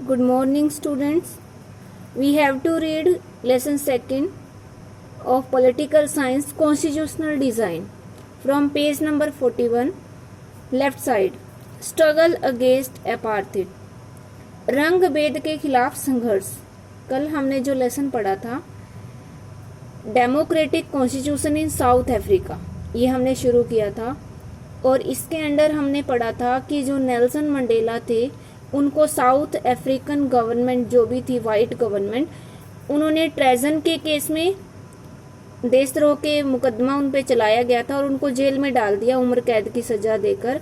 Good morning, students. We have to read lesson 2nd of Political Science Constitutional Design from page number 41, left side. Struggle against apartheid. रंग भेद के खिलाफ संघर्ष. कल हमने जो लेसन पढ़ा था democratic constitution in south Africa, ये हमने शुरू किया था और इसके अंडर हमने पढ़ा था कि जो नेल्सन मंडेला थे उनको साउथ अफ्रीकन गवर्नमेंट जो भी थी वाइट गवर्नमेंट, उन्होंने ट्रेजन के केस में देशद्रोह के मुकदमा उन पे चलाया गया था और उनको जेल में डाल दिया उम्र कैद की सजा देकर,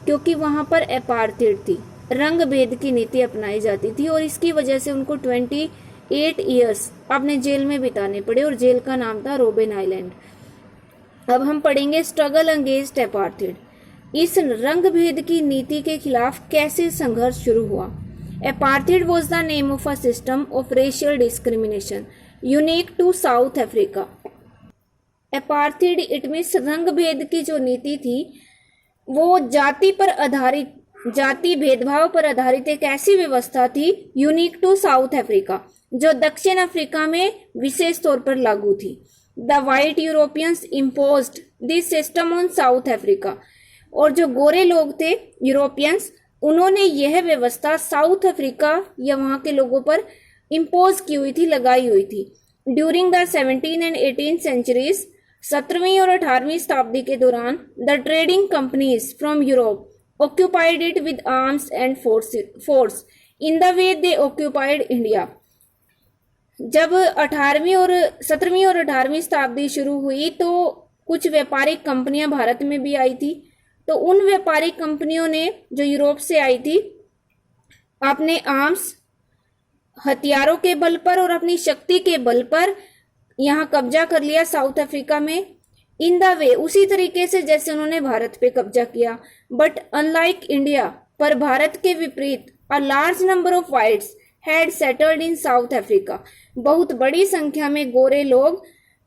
क्योंकि वहां पर अपार्थाइड थी, रंग भेद की नीति अपनाई जाती थी और इसकी वजह से उनको 28 ईयर्स अपने जेल में बिताने पड़े और जेल का नाम था रोबेन आइलैंड। अब हम पढ़ेंगे स्ट्रगल अगेंस्ट अपार्थाइड। इस रंग भेद की नीति के खिलाफ कैसे संघर्ष शुरू हुआ। Apartheid was the name of a system of racial discrimination unique to South Africa. Apartheid it means रंग भेद की जो नीति थी वो जाति भेदभाव पर आधारित एक ऐसी व्यवस्था थी यूनिक टू साउथ अफ्रीका जो दक्षिण अफ्रीका में विशेष तौर पर लागू थी। The white Europeans imposed this system on south Africa, और जो गोरे लोग थे यूरोपियंस, उन्होंने यह व्यवस्था साउथ अफ्रीका या वहां के लोगों पर इम्पोज की हुई थी, लगाई हुई थी। ड्यूरिंग द 17 एंड 18 सेंचुरीज, 17वीं और 18वीं शताब्दी के दौरान the trading companies from Europe occupied it with arms and force in the way they occupied India। जब 17वीं और 18वीं शताब्दी शुरू हुई तो कुछ व्यापारिक कंपनियां भारत में भी आई थी, तो उन व्यापारिक कंपनियों ने जो यूरोप से आई थी अपने आर्म्स हथियारों के बल पर और अपनी शक्ति के बल पर यहाँ कब्जा कर लिया साउथ अफ्रीका में, इन द वे उसी तरीके से जैसे उन्होंने भारत पे कब्जा किया। बट अनलाइक इंडिया, पर भारत के विपरीत, a large number of whites had settled in south Africa, बहुत बड़ी संख्या में गोरे लोग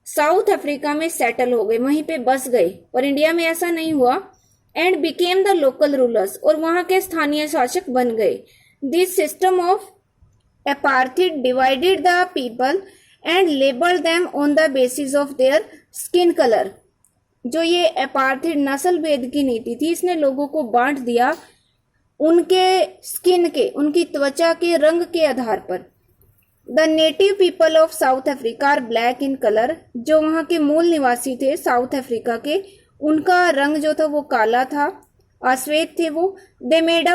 साउथ अफ्रीका में सेटल हो गए, वहीं पे बस गए। पर इंडिया में ऐसा नहीं हुआ। And became the local rulers, और वहां के स्थानीय शासक बन गए। This system of apartheid divided the people and labelled them on the basis of their skin colour. जो ये अपार्थाइड नस्ल भेद की नीति थी, इसने लोगों को बांट दिया उनके स्किन के, उनकी त्वचा के रंग के आधार पर। The native people of South Africa are black in colour, जो वहां के मूल निवासी थे साउथ अफ्रीका के, उनका रंग जो था वो काला था, अश्वेत थे वो। They made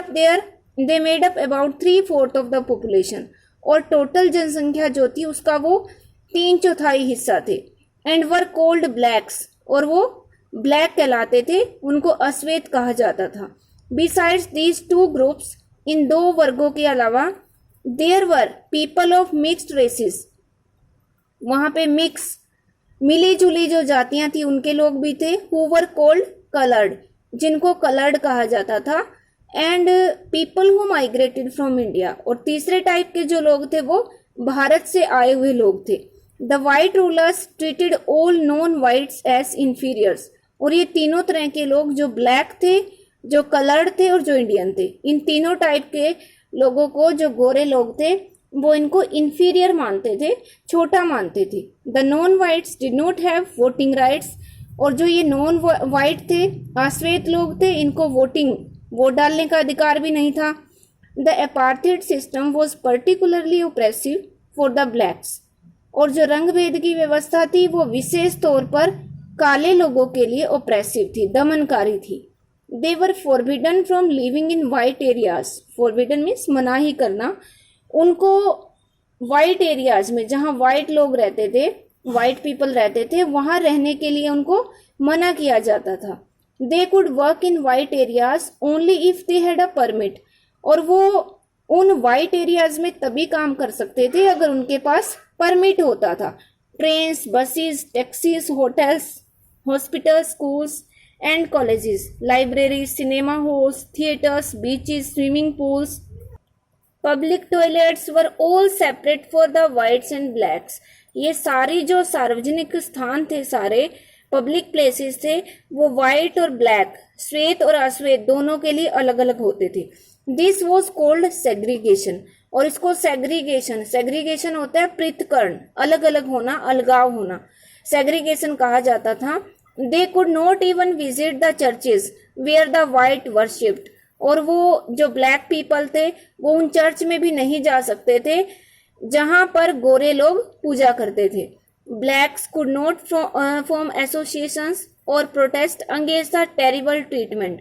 up about 3/4 of the population, और टोटल जनसंख्या जो थी उसका वो 3/4 हिस्सा थे। एंड वर कोल्ड ब्लैक्स, और वो ब्लैक कहलाते थे, उनको अश्वेत कहा जाता था। बिसाइड्स दीज टू ग्रुप्स, इन दो वर्गों के अलावा, there were people of mixed races, वहां पे मिली जुली जो जातियां थी उनके लोग भी थे। हु वर कोल्ड कलर्ड, जिनको कलर्ड कहा जाता था। And people who migrated from India, और तीसरे टाइप के जो लोग थे वो भारत से आए हुए लोग थे। The white rulers treated all non whites as inferiors, और ये तीनों तरह के लोग, जो ब्लैक थे, जो कलर्ड थे और जो इंडियन थे, इन तीनों टाइप के लोगों को, जो गोरे लोग थे, वो इनको इंफीरियर मानते थे, छोटा मानते थे। The non whites did not have voting rights, और जो ये नॉन वाइट थे, अश्वेत लोग थे, इनको वोट डालने का अधिकार भी नहीं था। The apartheid system was particularly oppressive for the blacks, और जो रंग भेद की व्यवस्था थी वो विशेष तौर पर काले लोगों के लिए ओप्रेसिव थी, दमनकारी थी। They were forbidden from living in white areas, forbidden means मनाही करना, उनको वाइट एरियाज में, जहां वाइट लोग रहते थे, वाइट पीपल रहते थे, वहां रहने के लिए उनको मना किया जाता था। They could work in white areas only if they had a permit, और वो उन वाइट एरियाज में तभी काम कर सकते थे अगर उनके पास परमिट होता था। Trains, buses, taxis, hotels, hospitals, schools and colleges, libraries, cinema halls, theatres, beaches, swimming pools, public toilets were all separate for the whites and blacks. ये सारी जो सार्वजनिक स्थान थे, सारे पब्लिक प्लेसेस थे, वो व्हाइट और ब्लैक, श्वेत और अश्वेत दोनों के लिए अलग अलग होते थे। दिस वॉज कोल्ड सेग्रीगेशन, और इसको सेग्रीगेशन होता है पृथक्करण, अलग अलग होना, अलगाव होना, सेग्रीगेशन कहा जाता था। They could not even visit the churches where the white worshipped, और वो जो ब्लैक पीपल थे वो उन चर्च में भी नहीं जा सकते थे जहां पर गोरे लोग पूजा करते थे। Blacks could not form associations और protest against the terrible treatment,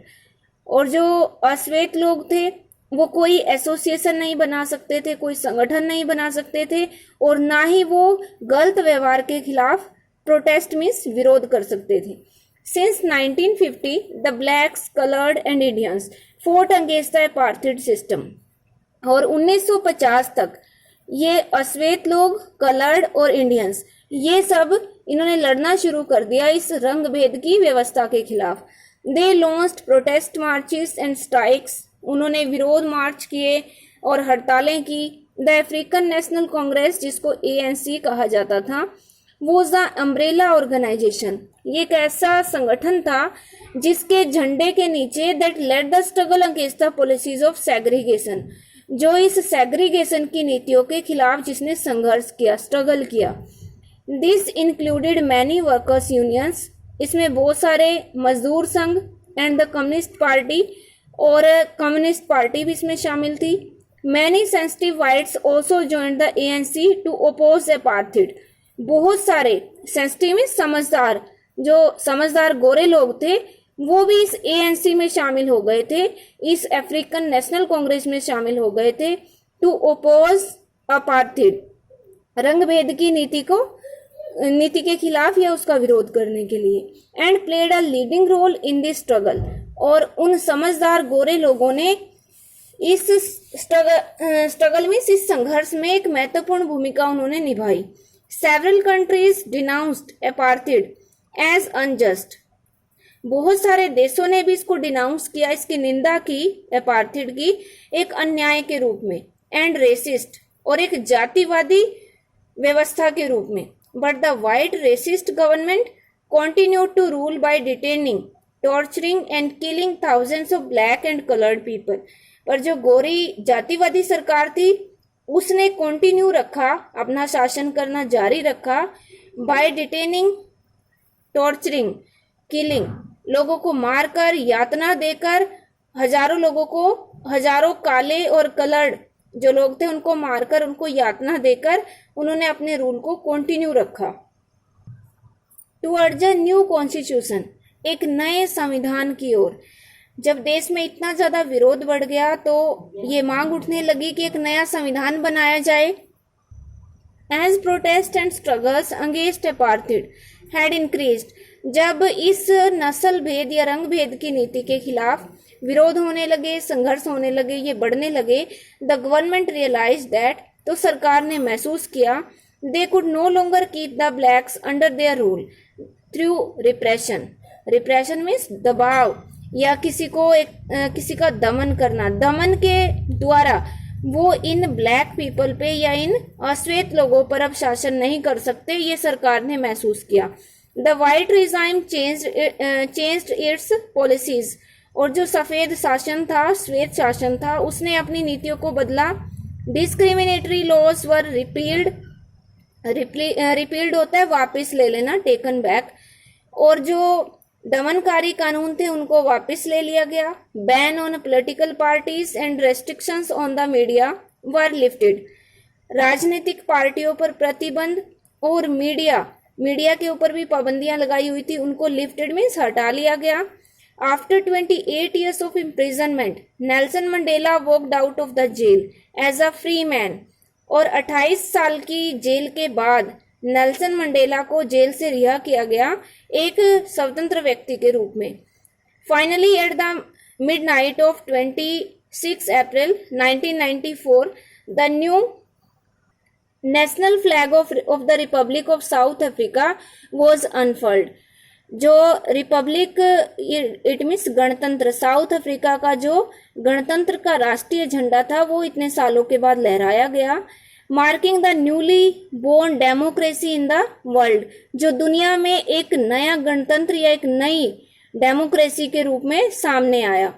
और जो अश्वेत लोग थे वो कोई एसोसिएशन नहीं बना सकते थे, कोई संगठन नहीं बना सकते थे, और ना ही वो गलत व्यवहार के खिलाफ प्रोटेस्ट मीन्स विरोध कर सकते थे। Since 1950 the blacks, coloured and Indians fort against the apartheid system, और 1950 तक ये अश्वेत लोग, कलर्ड और इंडियंस, ये सब इन्होंने लड़ना शुरू कर दिया इस रंग भेद की व्यवस्था के खिलाफ। They launched protest marches and strikes, उन्होंने विरोध मार्च किए और हड़तालें की। द अफ्रीकन नेशनल कांग्रेस, जिसको ANC कहा जाता था, वॉज द अम्ब्रेला ऑर्गेनाइजेशन, ये एक ऐसा संगठन था जिसके झंडे के नीचे that led the struggle against the policies of segregation, जो इस सेग्रीगेशन की नीतियों के खिलाफ जिसने संघर्ष किया, स्ट्रगल किया। This included many workers unions, इसमें बहुत सारे मजदूर संघ एंड द कम्युनिस्ट पार्टी, और कम्युनिस्ट पार्टी भी इसमें शामिल थी। Many sensitive whites also joined the ANC to oppose apartheid, बहुत सारे सेंसिटिव समझदार, जो समझदार गोरे लोग थे वो भी इस ANC में शामिल हो गए थे, इस अफ्रीकन नेशनल कांग्रेस में शामिल हो गए थे, टू ओपोज अपार्थाइड, रंग भेद की नीति के खिलाफ या उसका विरोध करने के लिए। And played a leading role in this struggle, और उन समझदार गोरे लोगों ने इस स्ट्रगल में, इस संघर्ष में एक महत्वपूर्ण भूमिका उन्होंने निभाई। Several countries denounced apartheid as unjust, बहुत सारे देशों ने भी इसको डिनाउंस किया, इसकी निंदा की अपार्थाइड की एक अन्याय के रूप में, एंड रेसिस्ट, और एक जातिवादी व्यवस्था के रूप में। But the white racist government continued to rule by detaining, torturing and killing thousands of black and colored people, पर जो गोरी जातिवादी सरकार थी उसने कंटिन्यू रखा, अपना शासन करना जारी रखा, बाय डिटेनिंग, टॉर्चरिंग, किलिंग, लोगों को मारकर, यातना देकर, हजारों लोगों को, हजारों काले और कलर्ड जो लोग थे उनको मारकर, उनको यातना देकर उन्होंने अपने रूल को कंटिन्यू रखा। टुवर्ड्स अ न्यू कॉन्स्टिट्यूशन, एक नए संविधान की ओर। जब देश में इतना ज्यादा विरोध बढ़ गया तो ये मांग उठने लगी कि एक नया संविधान बनाया जाए। As protest and struggles against apartheid had increased, जब इस नस्ल भेद या रंग भेद की नीति के खिलाफ विरोध होने लगे, संघर्ष होने लगे, ये बढ़ने लगे, द गवर्नमेंट रियलाइज दैट, तो सरकार ने महसूस किया, they could no longer keep the blacks under their rule through repression. Repression means दबाव या किसी का दमन करना, दमन के द्वारा वो इन ब्लैक पीपल पे या इन अश्वेत लोगों पर अब शासन नहीं कर सकते, ये सरकार ने महसूस किया। The white regime changed it's policies, और जो सफेद शासन था, श्वेत शासन था, उसने अपनी नीतियों को बदला। Discriminatory laws were repealed, repealed होता है वापस ले लेना, टेकन बैक, और जो दमनकारी कानून थे उनको वापस ले लिया गया। Ban on political parties and restrictions on the media were lifted, राजनीतिक पार्टियों पर प्रतिबंध और मीडिया के ऊपर भी पाबंदियां लगाई हुई थी, उनको लिफ्टेड मीन्स हटा लिया गया। After 28 years of imprisonment, Nelson Mandela walked out of the jail as a free man, और 28 साल की जेल के बाद नेल्सन मंडेला को जेल से रिहा किया गया एक स्वतंत्र व्यक्ति के रूप में। Finally at the midnight of 26 April 1994, the new national flag of the republic of South Africa was unfurled. जो रिपब्लिक, इट मीन्स गणतंत्र, साउथ अफ्रीका का जो गणतंत्र का राष्ट्रीय झंडा था वो इतने सालों के बाद लहराया गया। Marking the newly born democracy in the world, जो दुनिया में एक नया गणतंत्र या एक नई डेमोक्रेसी के रूप में सामने आया।